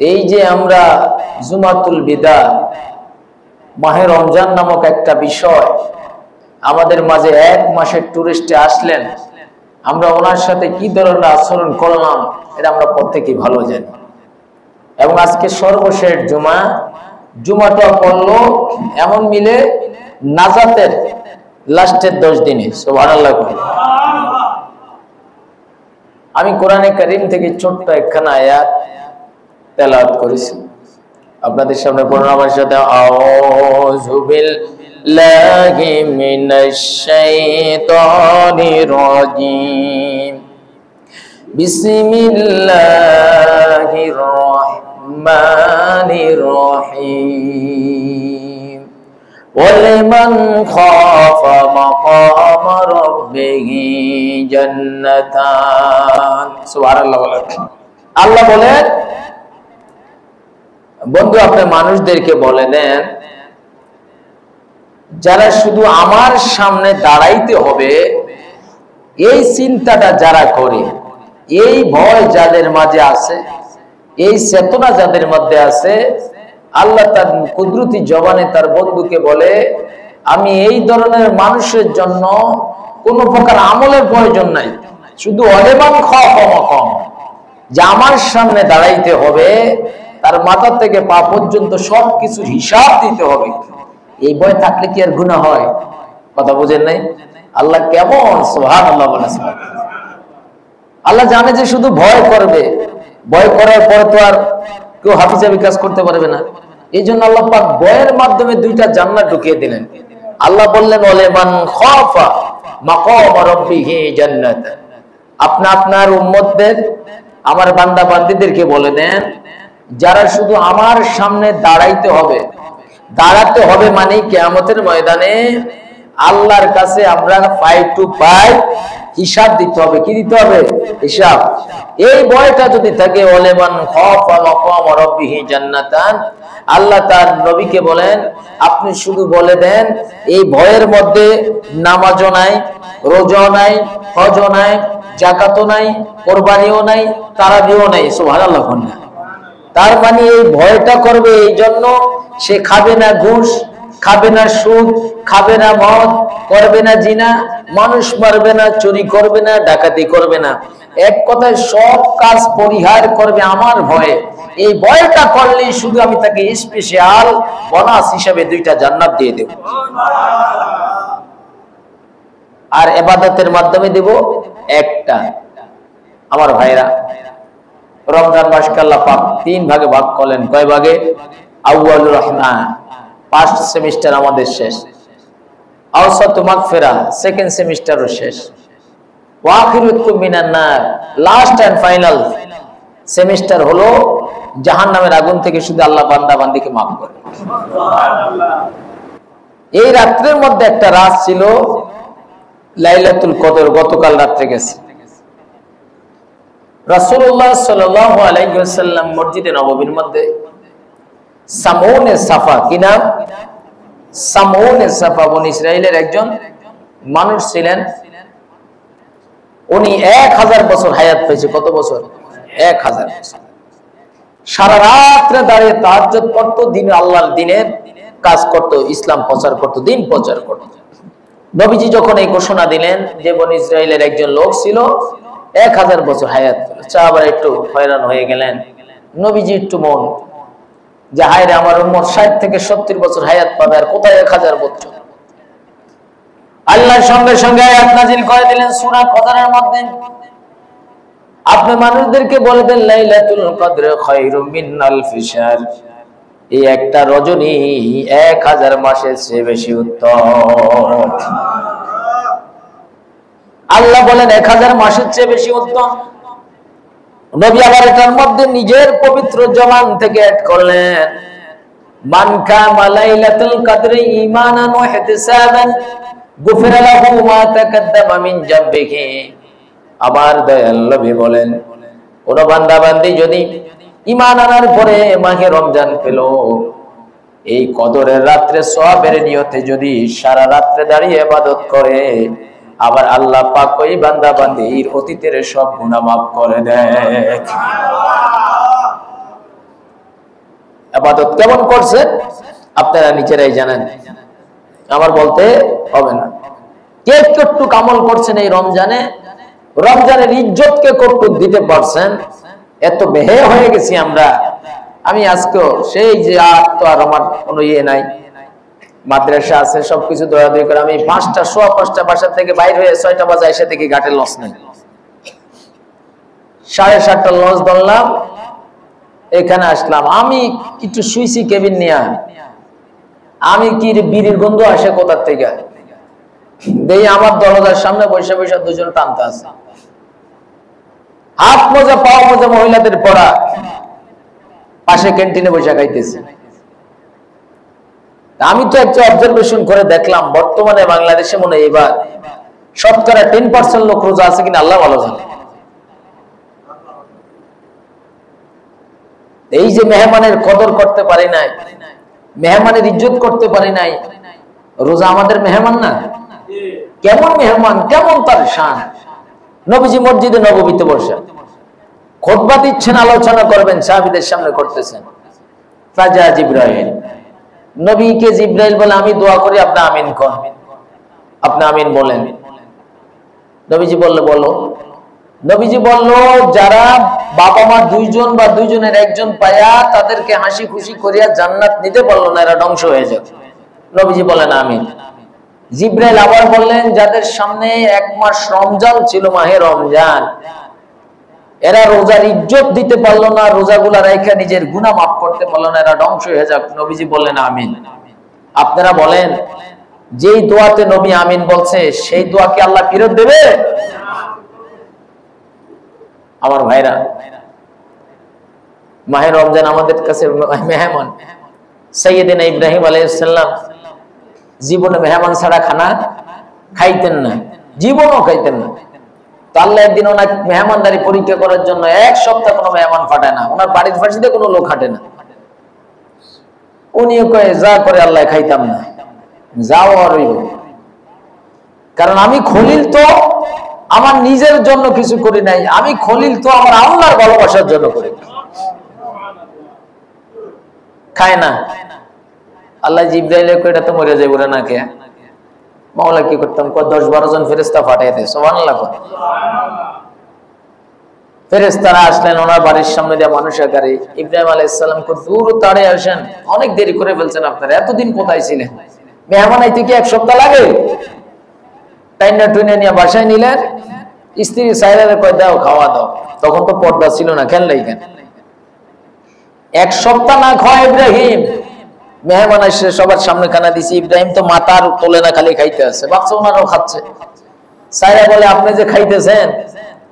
এই যে আমরা জুমাতুল বিদা মাহে রমজান নামক একটা বিষয় আমাদের মাঝে এক মাসের টুরিস্টে আসলেন, আমরা ওনার সাথে কি ধরনের আচরণ করলাম এটা আমরা প্রত্যেকেই ভালো জানি। এবং আজকে সর্বশেষ জুমাটা পড়লো এমন মিলে নাজাতের লাস্টের 10 দিনে। সুবহানাল্লাহ। আমি কোরআনে কারীম থেকে ছোট্ট একখানা আয়াত তেলাওয়াত করেছি, আপনাদের সামনে পড়ুন আমার সাথে। আউযু বিল্লাহি মিনাশ শাইতানির রাজীম। বিসমিল্লাহির রহমানির রহিম। ওয়ালিমান খাফা মাকামা রাব্বিহি জান্নাতান। সুবহানাল্লাহ। আল্লাহ বলেন, বন্ধু আপনি মানুষদেরকে বলে দেন যারা শুধু আমার সামনে দাঁড়াইতে হবে এই চিন্তাটা যারা করে, এই ভয় যাদের মাঝে আছে, এই চেতনা যাদের মধ্যে আছে, আল্লাহ তার কুদরতি জবানে তার বন্ধুকে বলে আমি এই ধরনের মানুষের জন্য কোনো প্রকার আমলের প্রয়োজন নাই, শুধু অলেমান কম যে আমার সামনে দাঁড়াইতে হবে, তার মাথা থেকে পা পর্যন্ত সবকিছুর হিসাব দিতে হবে। এই ভয় থাকলে কি আর গুনাহ হয়? কথা বুঝেন নাই? আল্লাহ কেমন সুবহানাল্লাহ বলেছেন। আল্লাহ জানে যে শুধু ভয় করবে, ভয় করার পর তো আর কেউ হাফিজাবি কাজ করতে পারবে না। এই জন্য আল্লাহ পাক ভয়ের মাধ্যমে 2টা জান্নাত ঢুকিয়ে দিলেন। আল্লাহ বললেন ওয়ালিমান খাফা মাকামা রাব্বিহি জান্নাত। আপনার উম্মতদের, আমার বান্দা বান্দীদেরকে বলে দেন যারা শুধু আমার সামনে দাঁড়াইতে হবে মানে কিয়ামতের ময়দানে আল্লাহর কাছে আমরা ফাইট টু ফাইট হিসাব দিতে হবে। কি দিতে হবে? হিসাব। এই ভয়টা যদি থাকে, ওয়ালিমান খাফা মাকামা রাব্বিহি জান্নাতান, আল্লাহ তার নবীকে বলেন আপনি শুধু বলে দেন এই ভয়ের মধ্যে নামাজও নাই, রোজাও নাই, হজও নাই, যাকাতও নাই, কোরবানিও নাই, তারাবিও নাই। সুবহানাল্লাহ। তার মানে এই ভয়টা করবে এই জন্য সে খাবে না ঘুষ, খাবে না সুদ, খাবে না মদ, করবে না জিনা, মানুষ মারবে না, চুরি করবে না, ডাকাতি করবে না, এক কথায় সব কাজ পরিহার করবে আমার ভয়ে। এই ভয়টা করলে শুধু আমি তাকে স্পেশাল বোনাস হিসেবে 2টা জান্নাত দিয়ে দেব, আর ইবাদতের মাধ্যমে দেব 1টা। আমার ভাইরা, রমজান মাসকে আল্লাহ পাক 3 ভাগে ভাগ করলেন। কয় ভাগে? আউয়ালুর রহমা, 1st সেমিস্টার আমাদের শেষ। আওসাতু মাগফিরা, 2nd সেমিস্টারও শেষ। ওয়া আখিরাতুম মিনান নার, লাস্ট এন্ড ফাইনাল সেমিস্টার হলো জাহান্নামের আগুন থেকে শুধু আল্লাহ বান্দা বান্দীকে maaf করে। সুবহানাল্লাহ। এই রাত্রের মধ্যে একটা রাত ছিল লাইলাতুল কদর, গতকাল রাত্রে গেছে। রাসূলুল্লাহ সাল্লাল্লাহু আলাইহি ওয়াসাল্লাম মসজিদে নববীর মধ্যে সামউনে সাফা, কি নাম? সামউনে সাফা, বনি ইসরাইলের একজন মানুষ ছিলেন। উনি 1000 বছর হায়াত পেয়েছে। কত বছর? 1000 বছর। সারা রাত্রে দাঁড়িয়ে তাহাজ্জুদ পড়তো, দিনে আল্লাহর দিনের কাজ করত, ইসলাম প্রচার করত, দিন প্রচার করত। নবীজি যখন এই ঘোষণা দিলেন যে বনি ইসরাইলের একজন লোক ছিল 1000 বছর হায়াত পেল, সাহাবারা একটু হয়রান হয়ে গেলেন। নবীজি একটু মন যে হায় রে, আমার উম্মত 60 থেকে 70 বছর হায়াত পাবে, আর কোথায় 1000 বছর? আল্লাহর সঙ্গে সঙ্গে আয়াত নাজিল করে দিলেন সূরা কদরের মধ্যে, আপনি মানুষদেরকে বলে দেন লাইলাতুল কদর খায়রুম মিন আলফি শাহর, এই একটা রজনী 1000 মাসের চেয়ে বেশি উত্তম। আল্লাহ বলেন 1000 মাসের চেয়ে বেশি উত্তম। নবী আবার এটার মধ্যে নিজের পবিত্র জবান থেকে অ্যাড করলেন মান কামা লাইলাতুল কদরি ঈমানান ওয়া ইহতিসাবান গুফিরা লাহু মা তাকাদ্দামা মিন যামবিহি। আমার দয়াল নবী বলেন কোন বান্দা বান্দি যদি ঈমান আনার পরে মাহে রমজান পেল, এই কদরের রাত্রে সওয়াবের নিয়তে যদি সারা রাত্রে দাঁড়িয়ে ইবাদত করে, আবার আল্লাহ পাক ওই বান্দা বান্দির অতীতের সব গুনাহ maaf করে দেয়। ইবাদত কেমন করছে আপনারা নিজেরাই জানেন, আমার বলতে হবে না। কে কতটুকু আমল করছেন এই রমজানে, রমজানের ইজ্জতকে কতটুকু দিতে পারছেন, এত বেহে হয়ে গেছি আমরা। আমি আজকেও সেই যে তো আর আমার কোনো ইয়ে নাই, মাদ্রাসা আছে সবকিছু দৌড়াদৌড়ি করে আমি 5টা সোয়া 5টা বাসা থেকে বাইর হয়ে 6টা বাজে এসে থেকে ঘাটে লস নেই, 7:30টা লস ধরলাম, এখানে আসলাম। আমি একটু শুইছি কেবিন নিয়ে, আমি কি বিড়ির গন্ধ আসে কোথার থেকে দেখি আমার দরজার সামনে বসে বসে দুজন টানতে আছে, হাত মোজা পাও মোজা মহিলাদের পড়া, পাশে ক্যান্টিনে বসে খাইতেছে। আমি তো একটা অবজারভেশন করে দেখলাম বর্তমানে বাংলাদেশে মনে হয় এবার শতকরা 10% লোক রোজা আছে কিনা আল্লাহ ভালো জানে। এই যে মেহমানের কদর করতে পারি নাই, মেহমানের ইজ্জত করতে পারি নাই, রোজা আমাদের মেহমান না? কেমন মেহমান, কেমন তার শান। নবীজি মসজিদে নববীতে বসে খুতবা দিচ্ছেন, আলোচনা করবেন, সাহাবীদের সামনে করতেছেন। ফাজা জিবরাইল, নবীকে জিবরাইল বলে আমি দোয়া করি আপনি আমিন কোন, আপনি আমিন বলেন। নবীজি বললে বলো। নবীজি বলল যারা বাবা মা দুইজন বা দুইজনের একজন পায়া তাদেরকে হাসি খুশি করিয়া জান্নাত নিতে পারলো না, এরা ধ্বংস হয়ে যাবে। নবীজি বলেন আমিন। জিবরাইল আবার বললেন যাদের সামনে 1 মাস রমজান ছিল, মাহে রমজান, এরা রোজার ইজ্জত দিতে পারলো না, রোজাগুলা রেখে নিজের গুনাহ মাফ করতে পারলো না, এরা ধ্বংস হয়ে যাক। নবীজি বললেন আমিন। আপনারা বলেন যেই দোয়াতে নবী আমিন বলছে সেই দোয়া কি আল্লাহ ফেরত দেবে? আমার ভাইরা, মাহে রমজান আমাদের কাছে মেহমান। সাইয়েদিনা ইব্রাহিম আলাইহিস সালাম জীবনে মেহমান ছাড়া খানা খাইতেন না, জীবনও খাইতেন না। তো আল্লাহ একদিন ওনার মেহমানদারি পরীক্ষা করার জন্য 1 সপ্তাহ কোনো মেহমান ফাটায় না, ওনার বাড়ির ফাঁসিতে কোনো লোক হাঁটে না। উনিও কয়ে যা করে আল্লাহ খাইতাম না, যাও আর হইব। কারণ আমি খলিল তো আমার নিজের জন্য কিছু করি নাই, আমি খলিল তো আমার আল্লাহর ভালোবাসার জন্য করি। খায় না। আল্লাহ জিবরাইলে কই এটা তো মরে যাইব রে না কে। মাওলা কি করতাম, 10-12 জন ফেরেশতা পাঠিয়ে দেয়। সুবহানাল্লাহ। ফেরেশতারা আসলেন ওনার বাড়ির সামনে দিয়ে মানুষের গাড়ি। ইব্রাহিম আলাইহিস সালাম কো দূর তাড়ে আসেন, অনেক দেরি করে ফেলছেন আপনারা, এতদিন কোথায় ছিলেন? মেহমান আইতে কি 1 সপ্তাহ লাগে? টাইনা টুইনা নিয়ে বাসায় নিলেন, স্ত্রী সাইরারে কয় দাও খাওয়া দাও। তখন তো পর্দা ছিল না, খেললাই কেন? 1 সপ্তাহ না খাওয়া ইব্রাহিম, মেহমান এসে সবার সামনে খানা দিছি, ইব্রাহিম তো মাথার তোলে না, খালি খাইতে আছে, বাচ্চা ওনারাও খাচ্ছে। সাইরা বলে আপনি যে খাইতেছেন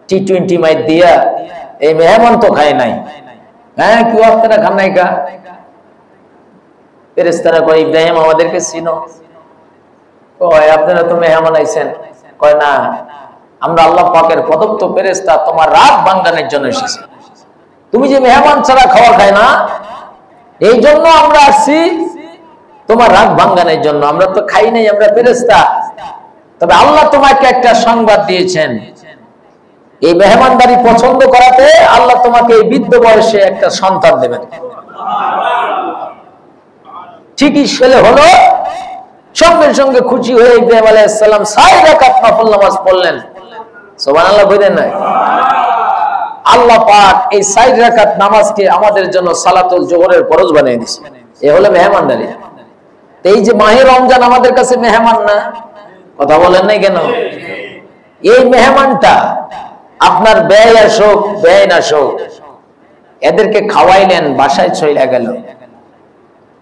T20 মাইট দিয়া, এই মেহমান তো খায় নাই। হ্যাঁ কেউ আপনারা খান নাই কা? ফেরেশতারা কয় ইব্রাহিম আমাদেরকে চিনো? কয় আপনারা তো মেহমান আইছেন। কয় না, আমরা আল্লাহ পাকের প্রদত্ত ফেরেশতা, তোমার রাত ভাঙানোর জন্য এসেছি। তুমি যে মেহমান ছাড়া খাওয়া খায় না, এই জন্য আমরা আসছি তোমার রাত ভাঙানোর জন্য। আমরা তো খাই নাই, আমরা ফেরেশতা। তবে আল্লাহ তোমাকে একটা সংবাদ দিয়েছেন, এই মেহমানদারি পছন্দ করাতে আল্লাহ তোমাকে এই বৃদ্ধ বয়সে একটা সন্তান দেবেন। ঠিকই ছেলে হলো। সঙ্গে সঙ্গে খুশি হয়ে ইব্রাহিম আলাইহিস সালাম 6 রাকাত নফল নামাজ পড়লেন। সুবহানাল্লাহ বলেন না? আল্লাহ পাক এই 6 রাকাত নামাজকে আমাদের জন্য সালাতুল জোহরের ফরজ বানিয়ে দিয়েছে। এ হলো মেহমানদারি। এই যে মাহে রমজান আমাদের কাছে মেহমান না, কথা বলেন নাই কেন? এই মেহমানটা আপনার ব্যয় আসুক ব্যয় না আসুক, এদেরকে খাওয়াইলেন, বাসায় চলে গেল,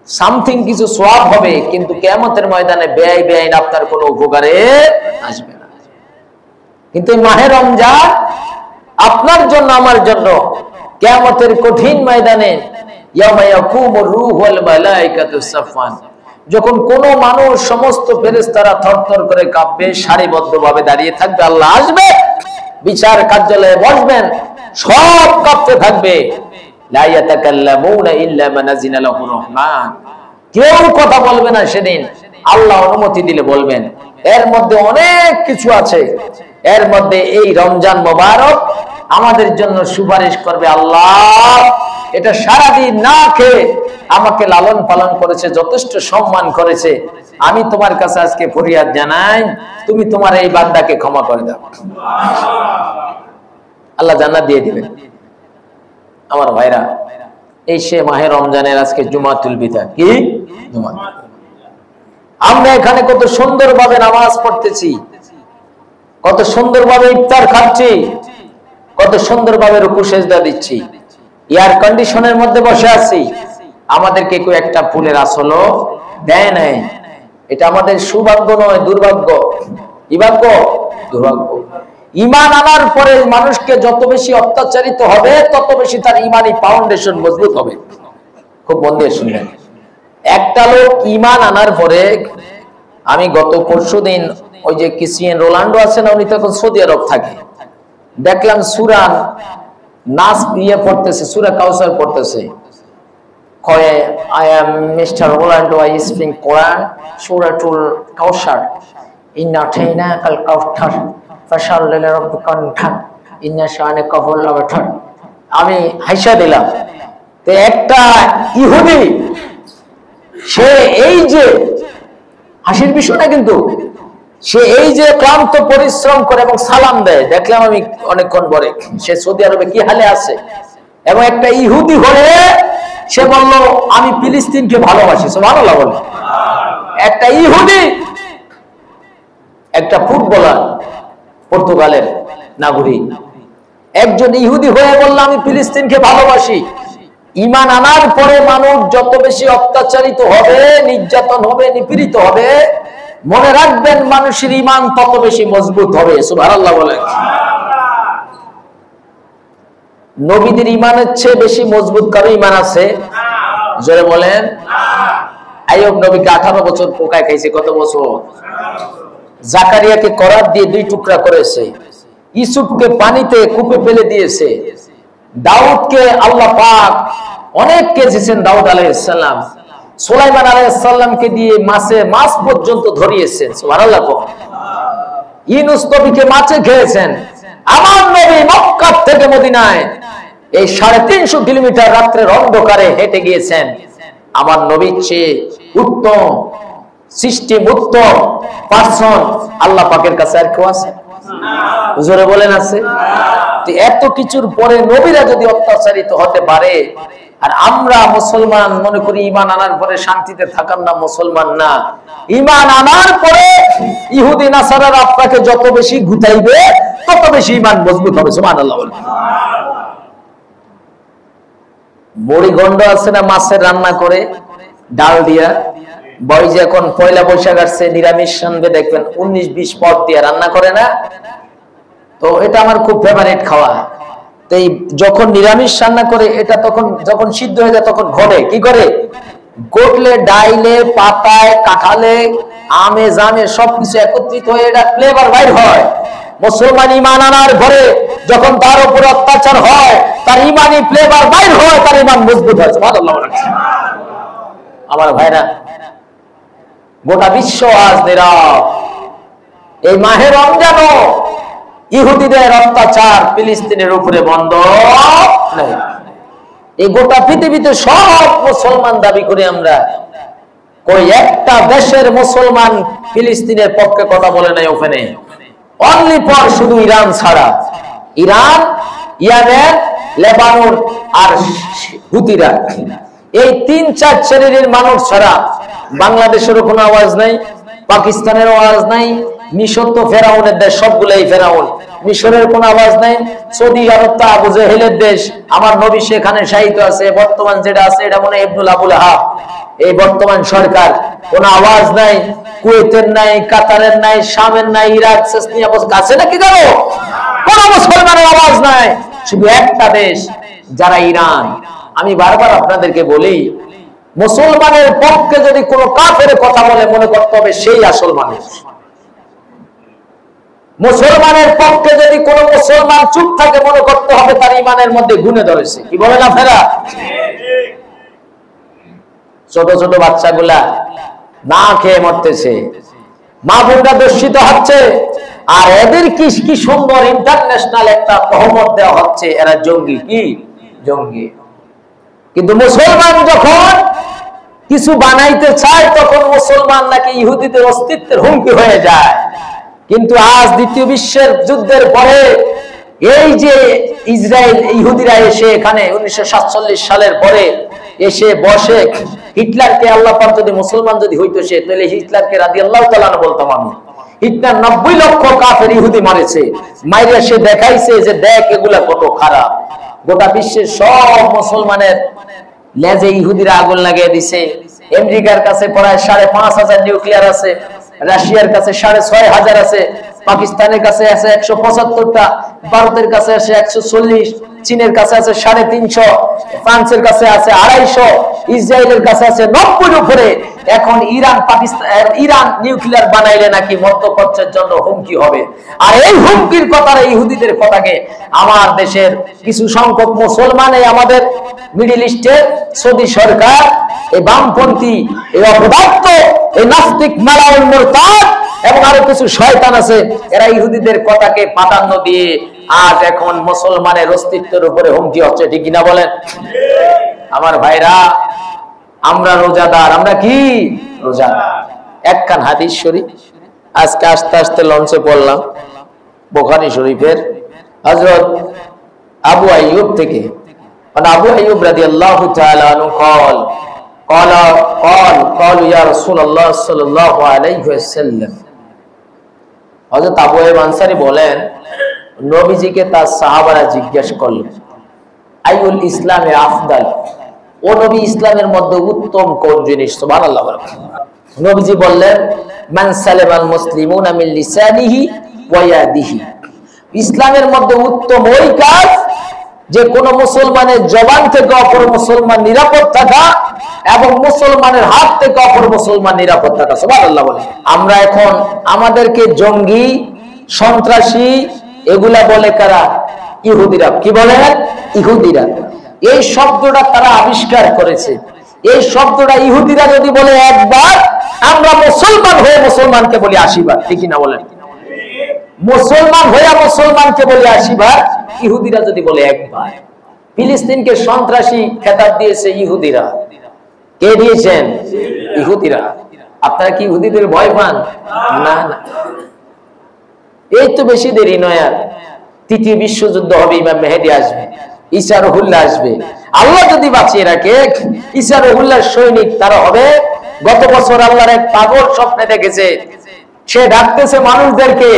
সামথিং কিছু সওয়াব হবে, কিন্তু কিয়ামতের ময়দানে ব্যয় ব্যয় আপনার কোনো উপকারে আসবে না। কিন্তু মাহে রমজান আপনার জন্য আমার জন্য কিয়ামতের কঠিন ময়দানে ইয়াউমা ইয়াকুমুর রূহু ওয়াল মালায়েকাতু সাফফান, যখন কোন মানুষ সমস্ত ফেরেশতারা থরথর করে কাঁপবে, সারিবদ্ধভাবে দাঁড়িয়ে থাকবে, আল্লাহ আসবে, বিচার কার্যালয়ে বসবেন, সব কাঁপতে থাকবে। লা ইয়াতাকাল্লামুনা ইল্লা মান আযিনা লাহুর রহমান, কেউ কথা বলবে না সেদিন, আল্লাহ অনুমতি দিলে বলবেন। এর মধ্যে অনেক কিছু আছে, এর মধ্যে এই রমজান মোবারক আমাদের জন্য সুপারিশ করবে। আল্লাহ এটা সারাদিন না খেয়ে আমাকে লালন পালন করেছে, যথেষ্ট সম্মান করেছে। আমি তোমার কাছে আজকে ফরিয়াদ জানাই, তুমি তোমার এই বান্দাকে ক্ষমা করে দাও। আল্লাহ জান্নাত দিয়ে দিবেন। আমার ভাইরা, এই সে মাহে রমজানের আজকে জুমাতুল বিদা। কি জুমা? আমরা এখানে কত সুন্দরভাবে নামাজ পড়তেছি, কত সুন্দরভাবে ইফতার খাচ্ছি, কত সুন্দরভাবে রুকু সেজদা দিচ্ছি, এয়ার কন্ডিশনের মধ্যে বসে আছি। আমাদেরকে কেউ একটা ফুলের আসলও দেয় নাই। এটা আমাদের সৌভাগ্য নয়, দুর্ভাগ্য। কি ভাগ্য? দুর্ভাগ্য। ঈমান আনার পরে মানুষকে যত বেশি অত্যাচারিত হবে, তত বেশি তার ঈমানি ফাউন্ডেশন মজবুত হবে। খুব মন দিয়ে শুনবেন। একটা লোক ঈমান আনার পরে, আমি গত পরশুদিন ওই যে ক্রিস্টিয়ানো রোনাল্ডো আছে না, উনি তখন সৌদি আরব থাকে, দেখলাম সূরা নাস পড়তেছে, সূরা কাউসার পড়তেছে। কয়ে I am mister Ronaldo, I speak Quran, সূরাতুল কাউসার, ইন্না আতাইনাকাল কাউসার ফাশাল্লি লিরাব্বিকা ওয়ানহার, ইন্না শানিকা হুয়াল আবতার। আমি হাসা দিলাম। তো একটা ইহুদি, সে এই যে হাসির বিষয় না, কিন্তু সে এই যে ক্লান্ত পরিশ্রম করে এবং সালাম দেয়, দেখলাম আমি অনেকক্ষণ পরে সে সৌদি আরবে কি হালে আছে। এবং একটা ইহুদি হয়ে সে বলল আমি ফিলিস্তিনকে ভালোবাসি। সুবহানাল্লাহ বলে। একটা ইহুদি, একটা ফুটবলার, পর্তুগালের নাগরিক, একজন ইহুদি হয়ে বলল আমি ফিলিস্তিনকে ভালোবাসি। ঈমান আনার পরে মানুষ যত বেশি অত্যাচারিত হবে, নির্যাতন হবে, নিপীড়িত হবে, মনে রাখবেন মানুষের ঈমান তত বেশি মজবুত হবে। সুবহানাল্লাহ বলেন। নবীদের ঈমানের চেয়ে বেশি মজবুত কারো ঈমান আছে? জোরে বলেন। আইয়ুব নবীকে 18 বছর পোকায় খাইছে। কত বছর? জাকারিয়াকে করাত দিয়ে 2 টুকরা করেছে, ইউসুফকে পানিতে কূপে ফেলে দিয়েছে, দাউদকে আল্লাহ পাক অনেক কেজেছেন, দাউদ আলাইহিস সালাম। সুলাইমান আলাইহিস সালামকে দিয়ে মাছ পর্যন্ত ধরিয়েছেন। সুবহানাল্লাহ। ইউনূস নবীকে মাছে খেয়েছেন। আমার নবী মক্কা থেকে মদিনায় এই 350 কিলোমিটার রাত্রের অন্ধকারে হেঁটে গিয়েছেন। আমার নবীর চেয়ে উত্তম সিস্টেম, উত্তম পার্সন আল্লাহ পাকের কাছে আর কেউ আছে? জোরে বলেন আছে? এত কিছুর পরে নবীরা যদি অত্যাচারিত হতে পারে, আর আমরা মুসলমান মনে করি ঈমান আনার পরে শান্তিতে থাকার নাম মুসলমান না। ঈমান আনার পরে ইহুদি নাসারারা আপনাকে যত বেশি গুতাইবে, তত বেশি ঈমান মজবুত হবে। সুবহানাল্লাহ। বড়িগন্ড আছে না, মাছের রান্না করে ডাল দিয়া, বই যে এখন পয়লা বৈশাখ আসছে, নিরামিষ রান্না দেখবেন 19-20 পদ দিয়ে রান্না করে না? তো এটা আমার খুব ফেভারিট খাওয়া। তো এই যখন নিরামিষ রান্না করে, এটা তখন যখন সিদ্ধ হয়ে যায় তখন ঘরে কি করে, গোটলে, ডাইলে, পাতায়, কাঁঠালে, আমে, জামে সবকিছু একত্রিত হয়ে এটা ফ্লেভার বাইর হয়। মুসলমান ঈমান আনার ঘরে যখন তার উপর অত্যাচার হয়, তার ঈমানি ফ্লেভার বাইর হয়, তার ঈমান মজবুত হয়। সুবহানাল্লাহ। আমার ভাইরা, গোটা বিশ্ব আজ নীরব। এই মাহে রমজানও ইহুদিদের অত্যাচার ফিলিস্তিনের উপরে বন্ধ নেই। এই গোটা পৃথিবীতে সব মুসলমান দাবি করি আমরা, কই একটা দেশের মুসলমান ফিলিস্তিনের পক্ষে কথা বলে নাই ওখানে। অনলি ফর শুধু ইরান ছাড়া, ইরান, ইয়েমেন, লেবানন আর হুতিরা, এই 3-4 শ্রেণীর মানুষ ছাড়া বাংলাদেশেরও কোনো আওয়াজ নাই, পাকিস্তানের আওয়াজ নাই, মিশর তো ফেরাউনের দেশ, সবগুলাই ফেরাউন, মিশরের কোন আওয়াজ নাই, সৌদি আরব তো আবু জেহেলের দেশ, আমার নবী সেখানে শায়িত আছে, বর্তমান যেটা আছে এটা মনে ইবনুল আবুল হাব, এই বর্তমান সরকার, কোন আওয়াজ নাই, কুয়েতের নাই, কাতারের নাই, শামের নাই, ইরাক, চেচনিয়া আছে নাকি কারো? কোন মুসলমানের আওয়াজ নাই, শুধু একটা দেশ, যারা ইরান। আমি বারবার আপনাদেরকে বলি, মুসলমানের পক্ষে যদি কোনো কাফের কথা বলে, মনে করতে হবে সেই আসল মানুষ। মুসলমানের পক্ষে যদি কোনো মুসলমান চুপ থাকে, মনে করতে হবে তার ঈমানের মধ্যে গুণে ধরেছে। কি বলেন আপনারা? ছোট ছোট বাচ্চাগুলা না খেয়ে মরতেছে, মা বোনরা দূষিত হচ্ছে, আর এদের কি কি সুন্দর ইন্টারন্যাশনাল একটা তহমত দেওয়া হচ্ছে, এরা জঙ্গি। কি জঙ্গি? কিন্তু মুসলমান যখন কিছু বানাইতে চায় তখন মুসলমান নাকি ইহুদিদের অস্তিত্বের হুমকি হয়ে যায়। কিন্তু আজ দ্বিতীয় বিশ্বের যুদ্ধের পরে এই যে ইসরায়েল ইহুদিরা এসে এখানে 1947 সালের পরে এসে বসে, হিটলারকে আল্লাহ পাক যদি মুসলমান যদি হইতো সে, তাহলে হিটলারকে রাদিয়াল্লাহু তাআলা বলতাম আমি। হিটলার 90 লক্ষ কাফের ইহুদি মারেছে, মাইরা সে দেখাইছে যে দেখ এগুলা কত খারাপ। গোটা বিশ্বের সব মুসলমানের লেজে ইহুদিরা আগুন লাগিয়ে দিছে। আমেরিকার কাছে প্রায় 5,500 নিউক্লিয়ার আছে, রাশিয়ার কাছে 6,500 আছে, পাকিস্তানের কাছে আছে 175টা, ভারতের কাছে আছে 140, চীনের কাছে আছে 350, ফ্রান্সের কাছে আছে 250, ইসরায়েলের কাছে আছে 90 উপরে। এখন ইরান নিউক্লিয়ার বানাইলে নাকি মধ্যপ্রাচ্যের জন্য হুমকি হবে। আর এই হুমকির কথাটা ইহুদিদের কথাকে আমার দেশের কিছু সংখ্যক মুসলমান, আমাদের মিডল ইস্টের সৌদি সরকার, এই বামপন্থী, এই অপদার্থ, এই নাস্তিক মালাউল মুরতাদ এবং আরো কিছু শয়তান আছে, এরা ইহুদিদের কথাকে প্রাধান্য দিয়ে আজ এখন মুসলমানের অস্তিত্বের উপরে হুমকি হচ্ছে। ঠিক কিনা বলেন? আমার ভাইরা, আমরা রোজাদার। আমরা কি রোজাদার? একখান হাদিস শরীফ আজকে আস্তে আস্তে লঞ্চে পড়লাম, বুখারী শরীফের হযরত আবু আইয়ুব থেকে। আবু আইয়ুব রাদিয়াল্লাহু তাআলা আনহু قال يا رسول الله صلى الله عليه وسلم। হযরত আবু আইয়ুব আনসারী বলেন, নবীজিকে তার সাহাবারা জিজ্ঞাসা করলেন, আইউল ইসলামে আফদাল, ও নবী ইসলামের মধ্যে উত্তম কোন জিনিস? সুবহানাল্লাহ। নবীজি বললেন, মান সালামাল মুসলিমুনা মিন লিসানিহি ওয়া ইয়াদিহি। ইসলামের মধ্যে উত্তম ওই কাজ যে কোন মুসলমানের জবান থেকে অপর মুসলমান নিরাপদ থাকা এবং মুসলমানের হাত থেকে অপর মুসলমান নিরাপদ থাকা। সুবহানাল্লাহ বলে। আমরা এখন আমাদেরকে জঙ্গি, সন্ত্রাসী এগুলা বলে কারা? ইহুদিরা। কি বলে? ইহুদিরা। এই শব্দটা তারা আবিষ্কার করেছে। এই শব্দটা ইহুদিরা যদি বলে একবার, আমরা মুসলমান হয়ে মুসলমানকে বলি 80 বার। ঠিক না বলেন? মুসলমান হয়ে মুসলমানকে বলি 80 বার, ইহুদিরা যদি বলে একবার। ফিলিস্তিনকে সন্ত্রাসী খেতাব দিয়েছে ইহুদিরা। কে দিয়েছেন? ইহুদিরা। আপনারা কি ইহুদিদের ভয় পান? না না, এই তো বেশি দেরি নয় আর। তৃতীয় বিশ্বযুদ্ধ হবে, ইমাম মেহেদী আসবে, ঈসা রুহুল্লাহ আসবে। আল্লাহ যদি বাঁচিয়ে রাখে, ঈসা রুহুল্লাহর সৈনিক তারা হবে। গত বছর আল্লাহর এক পাগল স্বপ্নে দেখেছে, সে ডাকতেছে মানুষদেরকে,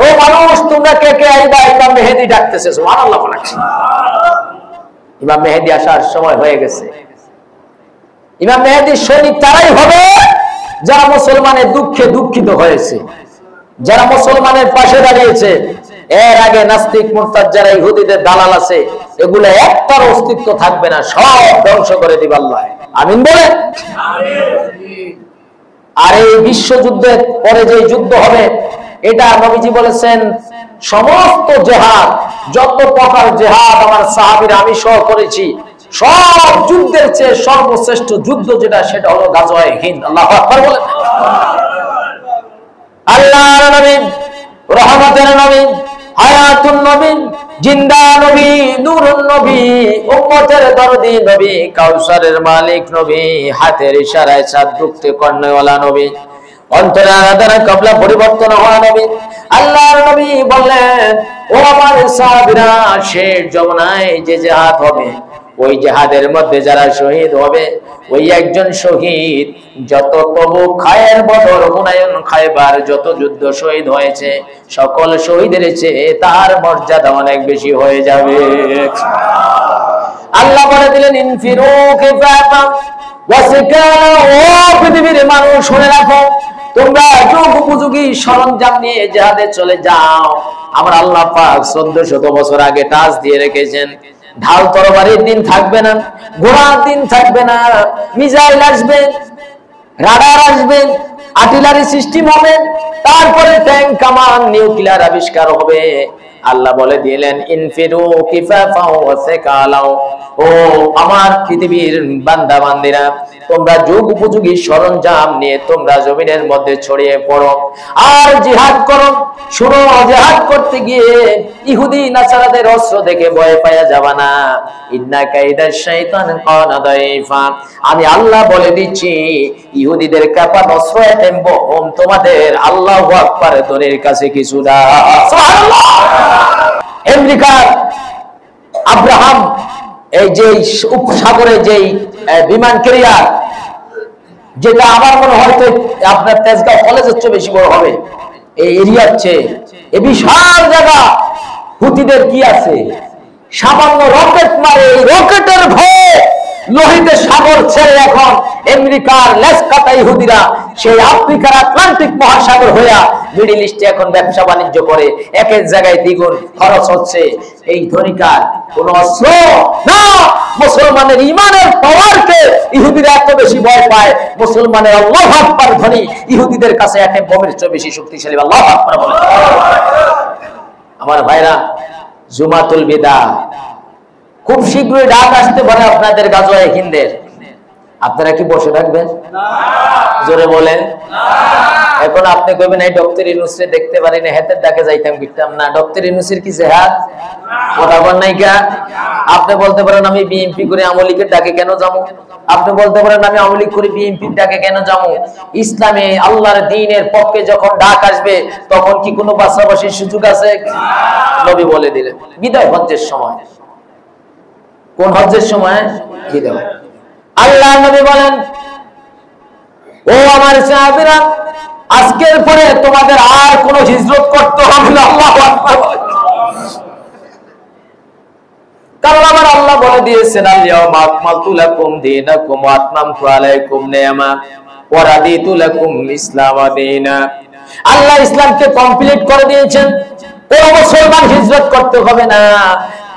ও মানুষ তোমরা কে কে আইবা? ইমাম মেহেদী ডাকতেছে। সুবহানাল্লাহ বলেছে। ইমাম মেহেদী আসার সময় হয়ে গেছে। ইমাম মেহেদীর সৈনিক তারাই হবে যারা মুসলমানের দুঃখে দুঃখিত হয়েছে, যারা মুসলমানের পাশে দাঁড়িয়েছে। এর আগে নাস্তিক মুরতাদ যারা ইহুদিদের দালাল আছে, এগুলো একটার অস্তিত্ব থাকবে না, সব ধ্বংস করে দিবে আল্লাহ। আমিন বলেন। আর এই বিশ্বযুদ্ধের পরে যে যুদ্ধ হবে, এটা নবীজি বলেছেন সমস্ত জিহাদ, যত প্রকার জিহাদ আমার সাহাবীরা আমি সহ করেছি, সব যুদ্ধের চেয়ে সর্বশ্রেষ্ঠ যুদ্ধ যেটা, সেটা হলো গাজওয়ায়ে হিন্দ। আল্লাহু আকবার বলেন। আল্লাহর নবী, রহমতের নবী, হায়াতুন নবী, জিন্দা নবী, নূরুন নবী, উম্মতের দরদি নবী, কাউসারের মালিক নবী, হাতের ইশারায় চাঁদ ডুবতে কর্ণওয়ালা নবী, অন্তরে আরাধনা কবলা পরিবর্তন হওয়া নবী। আল্লাহর নবী বললেন, ও আমার সাহাবীরা, শেষ যমুনায় যে জিহাদ হবে, ওই জিহাদের মধ্যে যারা শহীদ হবে, ওই একজন শহীদ যত তবুক, খায়ের, বদর, হুনাইন, খায়বার যত যুদ্ধ শহীদ হয়েছে, সকল শহীদের চেয়ে তার মর্যাদা অনেক বেশি হয়ে যাবে। আল্লাহ বলে দিলেন, ইনফিরু কিফাফা ওয়া সিকানা। ও পৃথিবীর মানুষ, শুনে রাখো, তোমরা যুগ উপযোগী সরঞ্জাম নিয়ে জিহাদে চলে যাও। আমার আল্লাহ পাক 1400 বছর আগে টাচ দিয়ে রেখেছেন। ঢাল তরবারির দিন থাকবে না, ঘোড়ার দিন থাকবে না, মিসাইল আসবে, রাডার আসবে, আর্টিলারি সিস্টেম হবে, তারপরে ট্যাঙ্ক, কামান, নিউক্লিয়ার আবিষ্কার হবে। আল্লাহ বলে দিলেন, ইনফিরু কিফাফা ওয়া সিকালা। ও ও আমার পৃথিবীর বান্দা বান্দিরা, তোমরা যুগ উপযোগী সরঞ্জাম নিয়ে তোমরা জমিনের মধ্যে ছড়িয়ে পড়ো আর জিহাদ করো। শুনো, জিহাদ করতে গিয়ে ইহুদি নাসারাদের অস্ত্র দেখে ভয় পাওয়া যাবে না। ইন্না কাইদাশ শাইতান কানা দাইফা, আমি আল্লাহ বলে দিচ্ছি, ইহুদিদের কাপা অস্ত্র এতেম বোম তোমাদের আল্লাহু আকবার ধ্বনির কাছে কিছু না। সুবহানাল্লাহ। আমেরিকা আব্রাহাম এই যে উপসাগরে যেই বিমান ক্যারিয়ার, যেটা আমার মনে হয় আপনার তেজগাঁও কলেজের চেয়ে বেশি বড় হবে এই এরিয়ার চেয়ে, এই বিশাল জায়গা, হুতিদের কি আছে, সামান্য রকেট মারে, এই রকেটের ভয়ে লোহিতের সাগর ছেড়ে এখন আমেরিকার লেসকাতা ইহুদিরা সেই আফ্রিকার আটলান্টিক মহাসাগর হইয়া মিডল ইস্টে এখন ব্যবসা বাণিজ্য করে, এক এক জায়গায় দ্বিগুণ খরচ হচ্ছে। এই ধনিকার কোন অস্ত্র না, মুসলমানের ইমানের পাওয়ারকে ইহুদিরা এত বেশি ভয় পায়, মুসলমানের আল্লাহু আকবার ধ্বনি ইহুদিদের কাছে এটম বোমের চেয়ে বেশি শক্তিশালী। আল্লাহু আকবার বলে। আমার ভাইরা, জুমাতুল বিদা খুব শীঘ্রই ডাক আসতে পারে আপনাদের গাজওয়ায়ে হিন্দের। আপনারা কি বসে থাকবেন? জোরে বলেন। এখন আপনি কইবেন এই ডক্টর ইউনূসকে দেখতে পারি না, হেতের ডাকে যাইতাম কিতাম না। ডক্টর ইউনূসের কি জিহাদ কথা বল নাই কা? আপনি বলতে পারেন আমি বিএনপি করে আওয়ামী লীগের ডাকে কেন যাবো? আপনি বলতে পারেন আমি আওয়ামী লীগ করে বিএনপির ডাকে কেন যাবো? ইসলামে আল্লাহর দ্বীনের পক্ষে যখন ডাক আসবে তখন কি কোনো বাছাবাছির সুযোগ আছে? নবী বলে দিলেন বিদায় হজ্জের সময়। কোন হজ্জের সময়? বিদায়। আল্লাহ নবী বলেন, ও আমার সাহাবীরা, আজকের পরে তোমাদের আর কোন হিজরত করতে হবে না। আল্লাহু আকবার। কারণ আমার আল্লাহ বলে দিয়েছেন, আল-ইয়াওমা আকমালতু লাকুম দীনাকুম ওয়া আতমামতু আলাইকুম নি'মাতি ওয়া রাদিতু লাকুম ইসলাম দীনা। আল্লাহ ইসলামকে কমপ্লিট করে দিয়েছেন, কোন মুসলমান হিজরত করতে হবে না।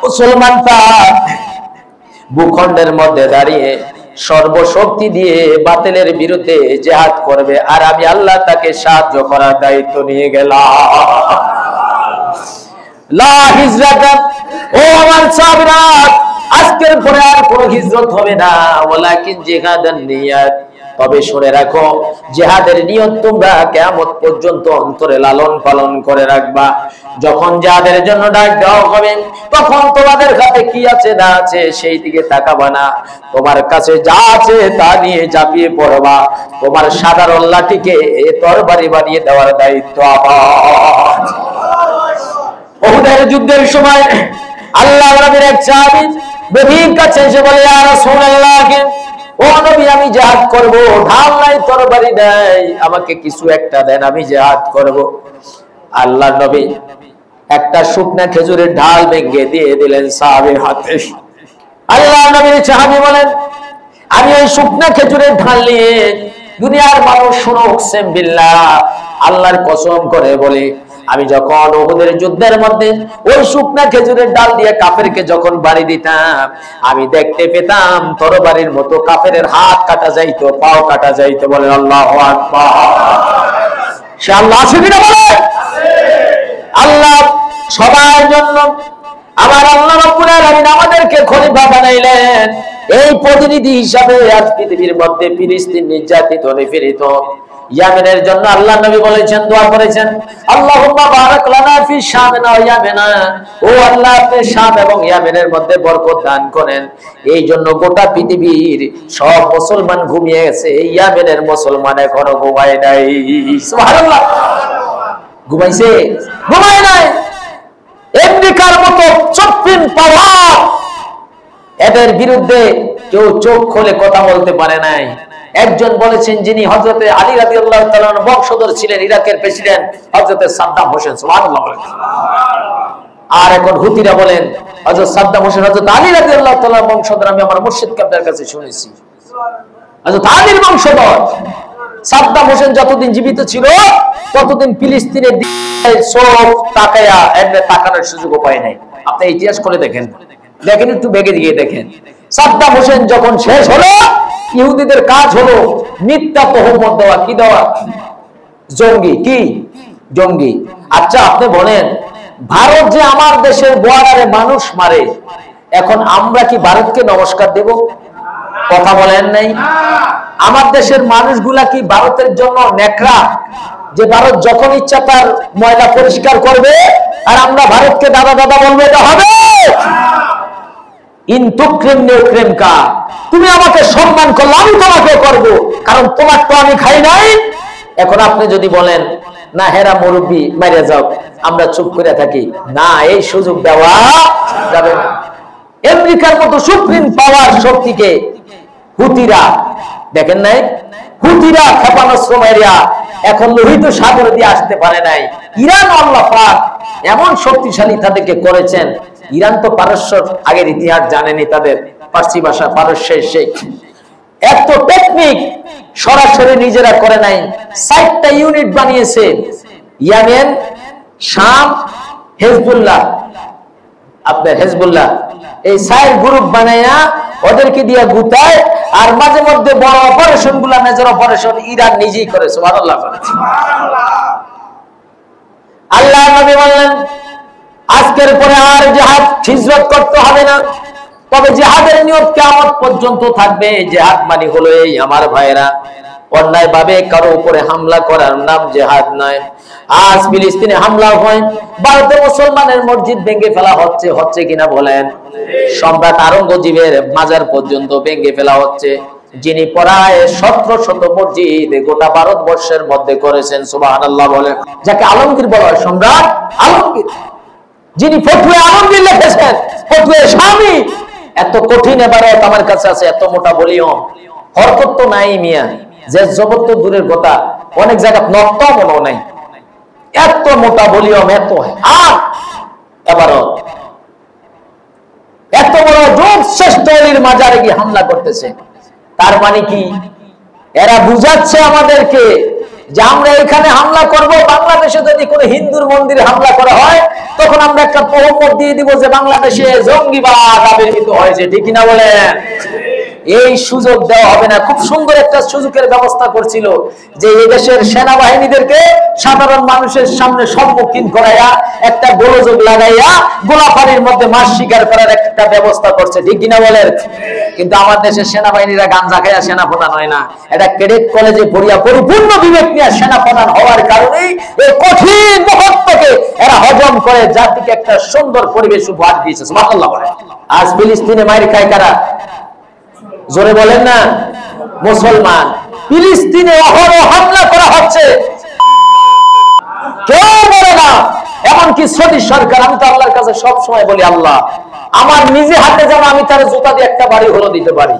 মুসলমান তার ভূখণ্ডের মধ্যে দাঁড়িয়ে সর্বশক্তি দিয়ে বাতিলের বিরুদ্ধে জিহাদ করবে, আর আমি আল্লাহ তাকে সাহায্য করার দায়িত্ব নিয়ে গেলাম। লা হিজরাত, ও আমার সাহাবীরা, আজকের পরে আর কোনো হিজরত হবে না, ওয়ালাকিন জিহাদান নিয়াত। তবে শুনে রাখো, জিহাদের নিয়ত তোমরা কিয়ামত পর্যন্ত অন্তরে লালন পালন করে রাখবা। যখন জিহাদের জন্য ডাক দেওয়া হবে তখন তোমাদের হাতে কি আছে না আছে সেই দিকে তাকাবা না, তোমার কাছে যা আছে তা নিয়ে ঝাঁপিয়ে পড়বা। তোমার সাধারণ লাঠিকে তরবারি বানিয়ে দেওয়ার দায়িত্ব আমার। উহুদের যুদ্ধের সময় আল্লাহর নবীর এক সাহাবী নবীর কাছে এসে বলে, ইয়া রাসূলুল্লাহ, ও নবী, আমি জিহাদ করব, ঢাল নাই, তরবারি নাই, আমাকে কিছু একটা দেন, আমি জিহাদ করব। আল্লাহর নবী একটা শুকনা খেজুরের ঢাল ভেঙে দিয়ে দিলেন সাহাবীর হাতে। আল্লাহর নবীর সাহাবী বলেন, আমি ওই শুকনা খেজুরের ঢাল নিয়ে দুনিয়ার মানুষ শুনুক, বিল্লাহ, আল্লাহর কসম করে বলে, আমি যখন উহুদের যুদ্ধের মধ্যে ওই শুকনা খেজুরের ডাল দিয়ে কাফেরকে যখন বাড়ি দিতাম, আমি দেখতে পেতাম তরবারির মতো কাফেরের হাত কাটা যাইতো, পাও কাটা যাইতো। বলেন আল্লাহু আকবার। সে আল্লাহ আছে কিনা বলে? আল্লাহ সবার জন্য, আমার আল্লাহ রাব্বুল আলামিন আমাদেরকে খলিফা বানাইলেন। এই প্রতিনিধি হিসাবে আজ পৃথিবীর মধ্যে ফিলিস্তিন নির্যাতিত, নিপীড়িত ইয়ামেনের জন্য আল্লাহ নবী বলেছেন, দোয়া করেছেন, আল্লাহুম্মা বারাক লানা ফি শামিনা ওয়া ইয়ামেনা, ও আল্লাহ আপনি শাম এবং ইয়ামেনের মধ্যে বরকত দান করেন। এই জন্য গোটা পৃথিবীর সব মুসলমান ঘুমিয়ে গেছে, ইয়ামেনের মুসলমান এখনো ঘুমায় নাই। সুবহানাল্লাহ। ঘুমাইছে? ঘুমায় নাই। আমেরিকার মতো চপ্পিন পাওয়ার, এদের বিরুদ্ধে কেউ চোখ খুলে কথা বলতে পারে নাই। একজন বলেছেন, যিনি হযরতে আলী রাদিয়াল্লাহু তাআলা বংশধর ছিলেন, ইরাকের প্রেসিডেন্ট হযরতে সাদ্দাম হোসেন। সুবহানাল্লাহ বলেন। আর এখন হুতিরা বলেন হযরত সাদ্দাম হোসেন হযরত আলী রাদিয়াল্লাহু তাআলা বংশধর। আমি আমার মুর্শিদ কাবলার কাছে শুনেছি, হযরত আলীর বংশধর। সাদ্দাম হোসেন যতদিন জীবিত ছিল ততদিন ফিলিস্তিনের দিকে সব তাকায়া এমনি তাকানোর সুযোগ পায় নাই। আপনি ইতিহাস করে দেখেন, দেখেন একটু বেগে দিয়ে দেখেন। সাদ্দাম হোসেন যখন শেষ হলো, ইহুদিদের কাজ হলো মিথ্যা তহমত দেওয়া। কি দেওয়া? জঙ্গি। কি জঙ্গি? আচ্ছা আপনি বলেন, ভারত যে আমার দেশের বর্ডারে মানুষ মারে, এখন আমরা কি ভারতকে নমস্কার দেব? কথা বলেন নাই? আমার দেশের মানুষগুলা কি ভারতের জন্য নেকড়া, যে ভারত যখন ইচ্ছা তার ময়লা পরিষ্কার করবে আর আমরা ভারতকে দাদা দাদা বলবো? এটা হবে? তুমি আমাকে সম্মান করলে আমি তোমাকে করব, কারণ তোমার তো আমি খাই নাই। এখন আপনি যদি বলেন না হেরা মুরব্বী মেরে যাও, আমরা চুপ করে থাকি, না, এই সুযোগ দেওয়া যাবে না। আমেরিকার মতো সুপ্রিম পাওয়ার শক্তিকে হুতিরা, দেখেন নাই, হুতিরা ক্ষেপণাস্ত্র মারিয়া এখন লোহিত সাগর দিয়ে আসতে পারে নাই। ইরান আল্লাহ পাক এমন শক্তিশালী তাদেরকে করেছেন। ইরান তো পারস্য আগের ইতিহাস জানেনি, তাদের পার্সি ভাষা পারস্যের শেখ, এত টেকনিক সরাসরি নিজেরা করে নাই। 4টা ইউনিট বানিয়েছে, ইয়েমেন, শাম, হেজবুল্লাহ, আপনার হেজবুল্লাহ, এই 4 গ্রুপ বানায়া ওদেরকে দিয়ে গুতায়, আর মাঝে মধ্যে বড় অপারেশন গুলা, মেজর অপারেশন ইরান নিজেই করে। সুবহানাল্লাহ। আল্লাহ নবী বললেন আজকের পরে আর জিহাদ হিজরত করতে হবে না, তবে জিহাদের নিয়ত কিয়ামত পর্যন্ত থাকবে। জিহাদ মানে হলো এই আমার ভাইরা, অন্যায় ভাবে কারো উপরে হামলা করার নাম জিহাদ নয়। আজ ফিলিস্তিনে হামলা হয়, ভারতে মুসলমানের মসজিদ ভেঙে ফেলা হচ্ছে, হচ্ছে কিনা বলেন? সম্রাট আওরঙ্গজেবের মাজার পর্যন্ত ভেঙে ফেলা হচ্ছে, যিনি প্রায় 1700 মসজিদ গোটা ভারতবর্ষের মধ্যে করেছেন। সুবহানাল্লাহ বলেন। যাকে আলমগীর বলা হয়, সম্রাট আলমগীর, যিনি ফতুয়া আলমগীর লিখেছেন, ফতুয়া স্বামী। এত কঠিন এবারত আমার কাছে আছে, এত মোটা বলিও হরকত তো নাই মিয়া, যে জগৎ তো দূরের কথা, অনেক জায়গা নক্ত মনে নাই, এত মোটা বলিও এত। আর এবারত এত বড় যুগ শ্রেষ্ঠ অলির মাজারে গিয়ে হামলা করতেছে, তার মানে কি? এরা বুঝাচ্ছে আমাদেরকে যে আমরা এখানে হামলা করব, বাংলাদেশে যদি কোনো হিন্দুর মন্দিরে হামলা করা হয় তখন আমরা একটা প্রহমত দিয়ে দিব যে বাংলাদেশে জঙ্গিবাদ আবির্ভূত হয়েছে। ঠিক কিনা বলেন? এই সুযোগ দেওয়া হবে না। খুব সুন্দর একটা সুযোগের ব্যবস্থা করছিল যে এই দেশের সেনাবাহিনীদেরকে সাধারণ মানুষের সামনে সম্মুখীন করাইয়া একটা গোলযোগ লাগাইয়া গোলাফারির মধ্যে মাছ শিকার করার একটা ব্যবস্থা করছে। ঠিক কিনা বলেন? কিন্তু আমার দেশের সেনাবাহিনীরা গাঞ্জা খাইয়া সেনা প্রধান হয় না, এটা ক্যাডেট কলেজে পড়িয়া পরিপূর্ণ বিবেক নিয়ে সেনা প্রধান হওয়ার কারণেই এই কঠিন মুহূর্তকে এরা হজম করে জাতিকে একটা সুন্দর পরিবেশ উপহার দিয়েছে। সুবহানাল্লাহ বলেন। আজ ফিলিস্তিনে মাইর খায় কারা? জোরে বলেন না। মুসলমান। ফিলিস্তিনে অহরহ হামলা করা হচ্ছে, কেউ বলে না, এমনকি সৌদি সরকার। আমি তো আল্লাহর কাছে সব সময় বলি, আল্লাহ আমার নিজে হাতে যেন আমি তার জুতা দিয়ে একটা বাড়ি হলো দিতে পারি,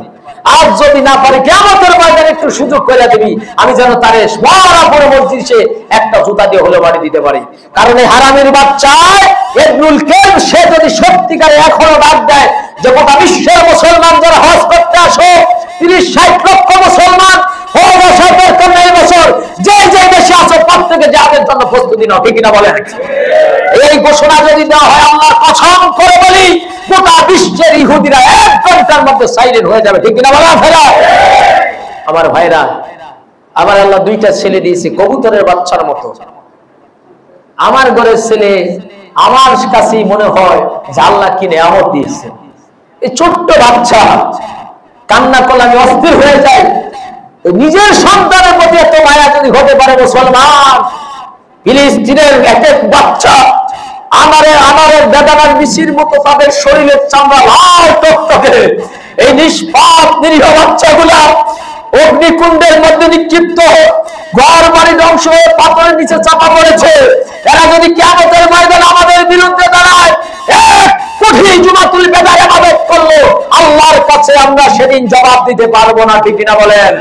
আর যদি না পারি কিয়ামতের ময়দানে একটু সুযোগ করে দিবি, আমি যেন তারে সারা পরে মসজিদে একটা জুতা দিয়ে হলো বাড়ি দিতে পারি। কারণ এই হারামির বাচ্চা ইবনুল কাইম, সে যদি সত্যিকারে এখনো ডাক দেয় যে গোটা বিশ্বের মুসলমান যারা হজ করতে আসো, 30-60 লক্ষ মুসলমান হজ আসার জন্য এই বছর যে যে দেশে আছে প্রত্যেকে জিহাদের জন্য প্রস্তুতি নাও। ঠিক কিনা বলেন? এই ঘোষণা যদি দেওয়া হয়, আল্লাহর কসম করে বলি, গোটা বিশ্বের ইহুদিরা 1 ঘন্টার মধ্যে সাইলেন্ট হয়ে যাবে। ঠিক কিনা বলেন? আমার ভাইরা, আমার আল্লাহ 2টা ছেলে দিয়েছে কবুতরের বাচ্চার মতো। আমার ঘরের ছেলে আমার কাছে মনে হয় যে আল্লাহ কি নিয়ামত দিয়েছে। এই ছোট্ট বাচ্চা কান্না করলে আমি অস্থির হয়ে যাই। নিজের সন্তানের প্রতি এত মায়া যদি হতে পারে মুসলমান, ফিলিস্তিনের এক এক বাচ্চা আনারের বেদানার মিশির মতো তাদের শরীরের চামড়া লাল টকটকে, এই নিষ্পাপ নিরীহ বাচ্চাগুলা অগ্নিকুণ্ডের মধ্যে নিক্ষিপ্ত, ঘর বাড়ি ধ্বংস হয়ে পাথরের নিচে চাপা পড়েছে। এরা যদি কিয়ামতের ময়দানে আমাদের বিরুদ্ধে দাঁড়ায়, এক কঠিন জুমাতুল বেদায় ইবাদত করলো, আল্লাহর কাছে আমরা সেদিন জবাব দিতে পারবো না। ঠিক কিনা বলেন?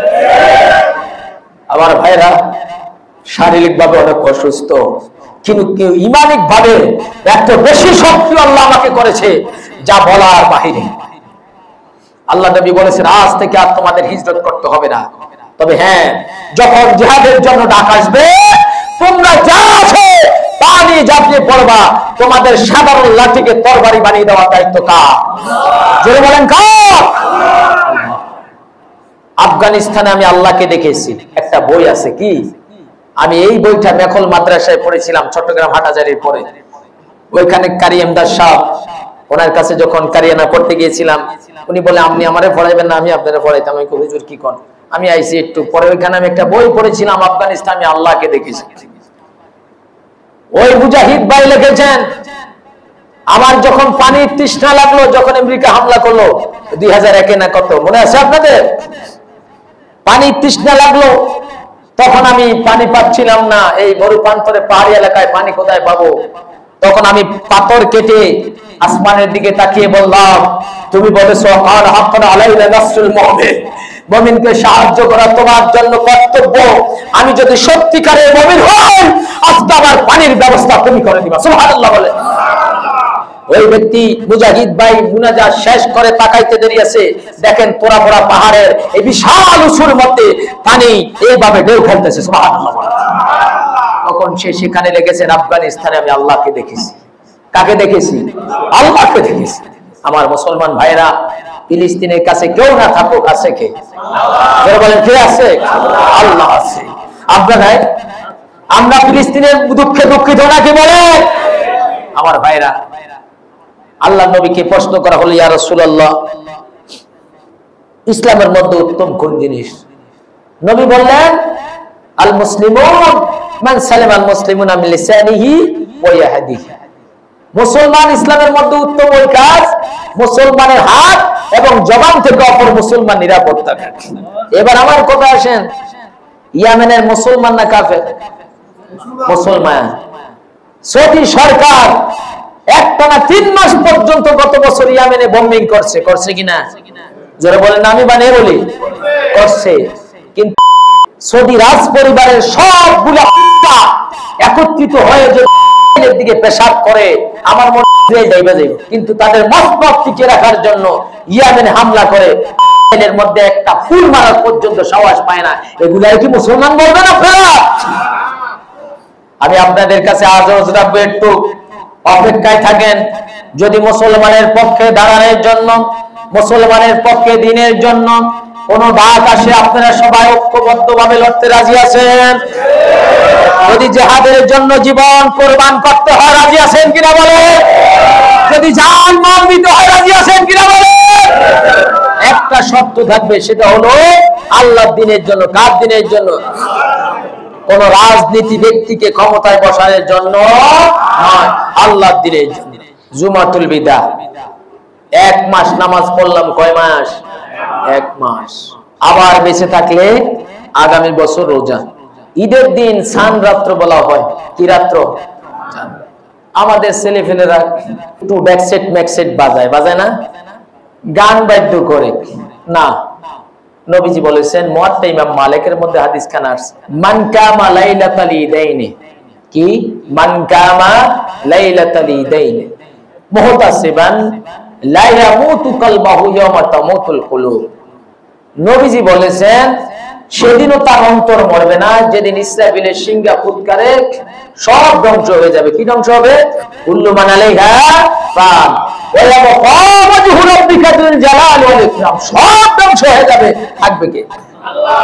আমার ভাইরা, শারীরিক ভাবে অনেক অসুস্থ, কিন্তু ইমানিক ভাবে এত বেশি শক্তি আল্লাহ আমাকে করেছে যা বলার বাহিরে। আল্লাহ নবী বলেছেন আজ থেকে আর তোমাদের হিজরত করতে হবে না, তবে হ্যাঁ, যখন জিহাদের জন্য ডাক আসবে তোমরা যা আছে তা নিয়ে ঝাঁপিয়ে পড়বা। তোমাদের সাধারণ লাঠিকে তরবারি বানিয়ে দেওয়ার দায়িত্ব কার? জোরে বলেন কার? আফগানিস্তানে আমি আল্লাহকে দেখেছি। একটা বই আছে, কি আমি এই বইটা মেখল মাদ্রাসায় পড়েছিলাম, চট্টগ্রাম হাটহাজারীর পরে। ওইখানে কারি এমদাদ সাহেব ওনার কাছে যখন কারিয়ানা পড়তে গিয়েছিলাম, উনি বলে আপনি আমারে পড়াইবেন না, আমি আপনারা পড়াইতাম। আমি কই হুজুর কি কোন? আমি আইছি একটু পরে, ওইখানে আমি একটা বই পড়েছিলাম, আফগানিস্তান আমি আল্লাহকে দেখেছি। ওই মুজাহিদ ভাই লিখেছেন, আমার যখন পানির তৃষ্ণা লাগলো, যখন আমেরিকা হামলা করলো 2001-এ না কত, মনে আছে আপনাদের? পানির তৃষ্ণা লাগলো, তখন আমি পানি পাচ্ছিলাম না, এই মরুপ্রান্তরে পাহাড়ি এলাকায় পানি কোথায় পাবো? তখন আমি পাথর কেটে আসমানের দিকে তাকিয়ে বললাম, তুমি বলেছো আর হাক্কান আলাইনা নাসরুল মুমিন, মুমিনকে সাহায্য করা তোমার জন্য কর্তব্য। আমি যদি সত্যিকারের মুমিন হই, আজকে আমার পানির ব্যবস্থা তুমি করে দিবা। সুবহানাল্লাহ বলে। ওই ব্যক্তি মুজাহিদ ভাই মুনাজাত শেষ করে তাকাইতে দেরি আছে, দেখেন পোড়া পোড়া পাহাড়ের এই বিশাল উঁচুর মধ্যে পানি এইভাবে ঢেউ খেলতেছে। সুবহানাল্লাহ। তখন সে সেখানে লেগেছেন, আফগানিস্তানে আমি আল্লাহকে দেখেছি। কাকে দেখেছি? আল্লাহকে দেখেছি। আমার মুসলমান ভাইরা, ফিলিস্তিনের কাছে কেউ না থাকুক, আছে কে? আল্লাহ। বলেন কে আছে? আল্লাহ আছে। আপনারা আমরা ফিলিস্তিনের দুঃখে দুঃখিত নাকি বলেন? আমার ভাইরা, আল্লাহ নবীকে প্রশ্ন করা হলো, ইয়া রাসূলুল্লাহ, ইসলামের মধ্যে উত্তম কোন জিনিস? নবী বললেন, আল মুসলিমুন মান সালামা আল মুসলিমুনা মিন লিসানিহি ওয়া ইয়াদিহি। মুসলমান ইসলামের মধ্যে উত্তম ওই কাজ, মুসলমানের হাত এবং জবান থেকে অপর মুসলমান নিরাপদ থাকে। এবার আমার কথা আসেন, ইয়েমেনের মুসলমান না কাফের? মুসলমান। সৌদি সরকার একটানা 3 মাস পর্যন্ত গত বছর ইয়েমেনে বোম্বিং করছে, করছে কিনা? যারা বলেন আমি বানিয়ে বলি, করছে। কিন্তু সৌদি রাজ পরিবারের সবগুলো একত্রিত হয়ে যে দিকে পেশাব করে, আমার মনে যাইবে যাইবে, কিন্তু তাদের মস্তক টিকে রাখার জন্য ইয়েমেনে হামলা করে, এর মধ্যে একটা ফুল মারার পর্যন্ত সাহস পায় না। এগুলাই কি মুসলমান বলবেন আপনারা? আমি আপনাদের কাছে আরজ রাখবো, একটু অপেক্ষায় থাকেন। যদি মুসলমানের পক্ষে দাঁড়ানোর জন্য, মুসলমানের পক্ষে দিনের জন্য কোন ডাক আসে, আপনারা সবাই ঐক্যবদ্ধভাবে লড়তে রাজি আছেন? যদি জিহাদের জন্য জীবন কোরবান করতে হয়, রাজি আছেন কিনা বলে? যদি জান মাল দিতে হয়, রাজি আছেন কিনা বলে? একটা শর্ত থাকবে, সেটা হলো আল্লাহর দ্বীনের জন্য। কার দ্বীনের জন্য? কোন রাজনীতি ব্যক্তিকে ক্ষমতায় বসানোর জন্য নয়, আল্লাহর দ্বীনের জন্য। জুমাতুল বিদা 1 মাস নামাজ পড়লাম, কয় মাস? 1 মাস। আবার বেঁচে থাকলে আগামী বছর রোজা। ঈদের দিন সান রাত্র বলা হয়। কি রাত্র? আমাদের ছেলেফেলেরা একটু ব্যাকসেট ম্যাকসেট বাজায়, বাজায় না? গান বাদ্য করে না। নবীজি বলেছেন, মুয়াত্তা ইমাম মালিকের মধ্যে হাদিস খানা আসছে, মান কামা লাইলাতাল ঈদাইনি, কি মান কামা লাইলাতাল ঈদাইনি মুহতাসিবান লা ইয়ামুতু কলবাহু ইয়াওমা তামুতুল কুলুব। নবীজি বলেছেন, সেদিনও তার অন্তর মরবে না, যেদিন ইসরাফিলের শিঙ্গা ফুৎকারে সব ধ্বংস হয়ে যাবে। কি ধ্বংস হবে? কুল্লু মান আলাইহা ফান ওয়া ইয়াবকা ওয়াজহু রাব্বিকা যুল জালালি ওয়াল ইকরাম। সব ধ্বংস হয়ে যাবে, থাকবে কে? আল্লাহ।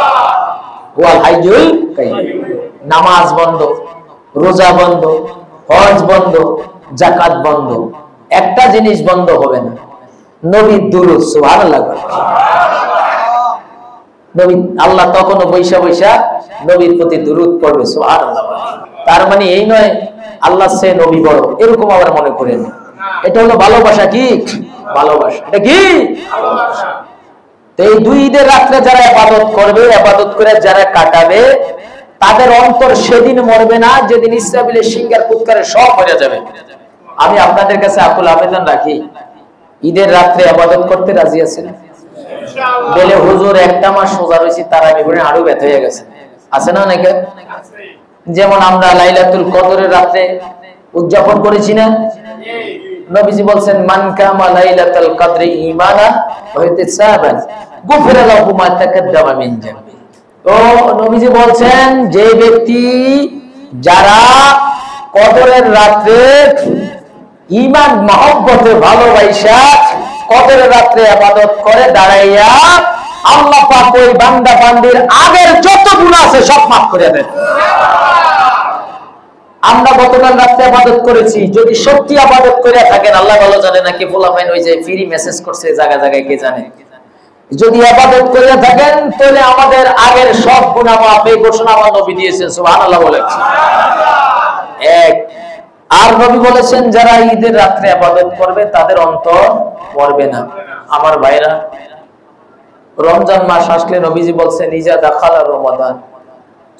ওয়াল হাইয়ুল কাইয়্যুম। নামাজ বন্ধ, রোজা বন্ধ, হজ বন্ধ, যাকাত বন্ধ, একটা জিনিস বন্ধ হবে না, নবীর দুরূদ। সুবহানাল্লাহ। নবী আল্লাহ তখনও বৈশা বৈশা নবীর প্রতি দুরূদ পড়বে। সুবহানাল্লাহ। তার মানে এই নয় আল্লাহ সে নবী বড়, এরকম আবার মনে করেন। এটা হলো ভালোবাসা। কি ভালোবাসা? এটা কি ভালোবাসা? তো এই 2 ঈদের রাত্রে যারা ইবাদত করবে, ইবাদত করে যারা কাটাবে, তাদের অন্তর সেদিন মরবে না, যেদিন ইসরাফিলের শিঙ্গার ফুৎকারে সব মরে যাবে। আমি আপনাদের কাছে আকুল আবেদন রাখি, ঈদের রাত্রে ইবাদত করতে রাজি আছেন? বলে হুজুর 1টা মাস সোজা রয়েছি, তার আগে ঘুরে আরো ব্যথা হয়ে গেছে, আছে না অনেকে? যেমন আমরা লাইলাতুল কদরের রাতে উদযাপন করেছি না? নবীজি বলছেন, মান কামা লাইলাতুল কদরি ঈমানান ওয়া ইহতিসাবান গুফিরা লাহু মা তাকাদ্দামা মিন যামবি। তো নবীজি বলছেন, যে ব্যক্তি যারা কদরের রাতে ঈমান মহব্বতে ভালোবাসা কদরের রাতে ইবাদত করে দাঁড়াইয়া, আল্লাহ পাক ওই বান্দা বান্দির আগের যত গুনাহ আছে সব মাফ করে দেন। আমরা গতকাল রাতে ইবাদত করেছি, যদি সত্যি ইবাদত করে থাকেন আল্লাহ ভালো জানে, নাকি পোলাপাইন ওই যে ফ্রি মেসেজ করছে জায়গায় জায়গায় কে জানে, যদি ইবাদত করে থাকেন তাহলে আমাদের আগের সব গুনাহ মাফ এই ঘোষণা আমার নবী দিয়েছেন, সুবহানাল্লাহ বলেন। এক আর নবী বলেছেন যারা ঈদের রাতে ইবাদত করবে তাদের অন্তর পড়বে না। আমার ভাইরা, রমজান মাস আসলে নবীজি বলছেন ইজা দাখালা রমাদান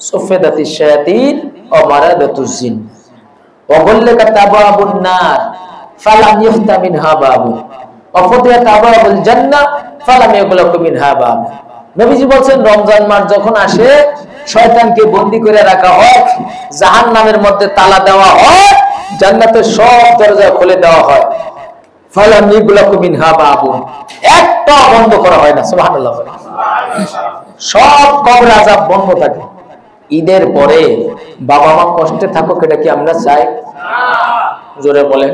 সুফিদাতিশ শায়াতিন ওয়া মারাদাতুজ জিন ওয়া গুল্লাকাত আবওয়াবুন নার ফালাম ইফতা মিনহা বাবু ওয়া ফুতিহাত আবওয়াবুল জান্নাহ ফালাম ইগলাক মিনহা বাবু। নবীজি বলছেন রমজান মাস যখন আসে শয়তানকে বন্দী করে রাখা হয়, জাহান্নামের মধ্যে তালা দেওয়া হয়, জান্নাতের সব দরজা খুলে দেওয়া হয়, ফালাম ইগলাক মিনহা বাবু, একটা বন্ধ করা হয় না, সুবহানাল্লাহ। সব কবর আযাব বন্ধ থাকে। ঈদের পরে বাবা মা কষ্টে থাকুক, এটা কি আমরা চাই? জোরে বলেন।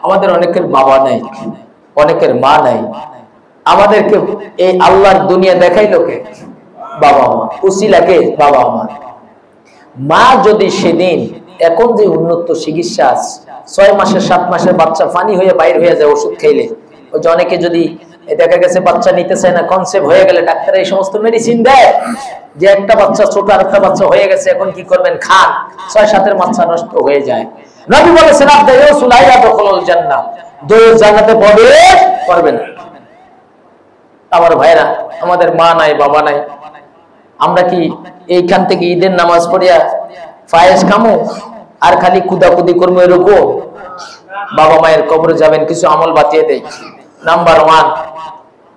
আমাদের অনেকের বাবা নাই, অনেকের মা নাই, আমাদেরকে এই আল্লাহর দুনিয়া দেখাইলো কে? বাবা মা। উসিলাকে বাবা মা। মা যদি সেদিন এখন যে উন্নত চিকিৎসা আছে, 6 মাসের 7 মাসের বাচ্চা ফানি হয়ে বাইর হয়ে যায় ওষুধ খাইলে, ওই যে অনেকে যদি দেখা গেছে বাচ্চা নিতে চায় না, কনসেপ্ট হয়ে গেলে ডাক্তার এই সমস্ত মেডিসিন দেয় যে একটা বাচ্চা ছোট আর একটা বাচ্চা হয়ে গেছে, এখন কি করবেন? খান, 6-7 বাচ্চা নষ্ট হয়ে যায়। নবী বলেছেন আবদায়ু সুলাইয়া দখলুল জান্নাহ, দুই জান্নাতে প্রবেশ করবেন। আমার ভাইরা, আমাদের মা নাই বাবা নাই, আমরা কি এইখান থেকে ঈদের নামাজ পড়িয়া ফায়েজ খামু আর খালি কুদাকুদি করবো এরকম? বাবা মায়ের কবরে যাবেন, কিছু আমল বাতিয়ে দেয়। নাম্বার 1,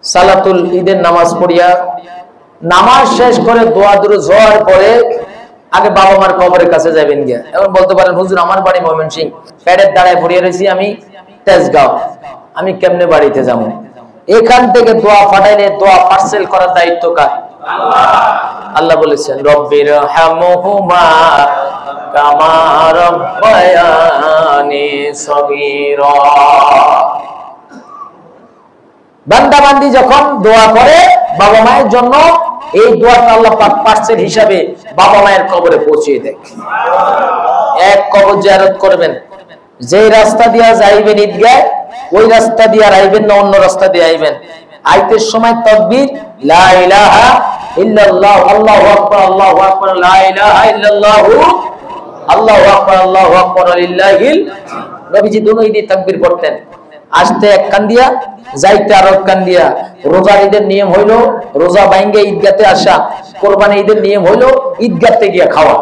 সালাতুল ঈদের নামাজ পড়িয়া নামাজ শেষ করে দোয়া দুরুদ হওয়ার পরে আগে বাবা মার কবরের কাছে যাবেন গিয়া। এখন বলতে পারেন হুজুর আমার বাড়ি ময়মনসিংহ, প্যাডের দাঁড়ায় পড়িয়ে রয়েছি আমি তেজগাঁও, আমি কেমনে বাড়িতে যাবো? এখান থেকে দোয়া পাঠাইলে দোয়া পার্সেল করার দায়িত্ব কার? আল্লাহ বলেছেন রব্বির হামহুমা কামা রাব্বায়ানি সগীরা। বান্দা বান্দি যখন দোয়া করে বাবা মায়ের জন্য, এই দোয়াটা আল্লাহ পাক পার্সেল হিসাবে বাবা মায়ের কবরে পৌঁছিয়ে দেয়। এক কবর জিয়ারত করবেন, যেই রাস্তা দিয়া যাইবেন ঈদগাহ, ওই রাস্তা দিয়ে আইবেন না অন্য রাস্তা দিয়ে আইবেন। আইতের সময় তাকবীর লা ইলাহা ইল্লাল্লাহ আল্লাহু আকবার আল্লাহু আকবার লা ইলাহা ইল্লাল্লাহ আল্লাহু আকবার আল্লাহু আকবার লিল্লাহিল। নবীজি দুনো ঈদে তাকবীর পড়তেন, আসতে এক কান দিয়া যাইতে আর এক কান দিয়া। রোজার ঈদের নিয়ম হইলো রোজা ভাঙ্গে ঈদগাতে আসা, কোরবানি ঈদের নিয়ম হইলো ঈদগাতে গিয়া খাওয়া।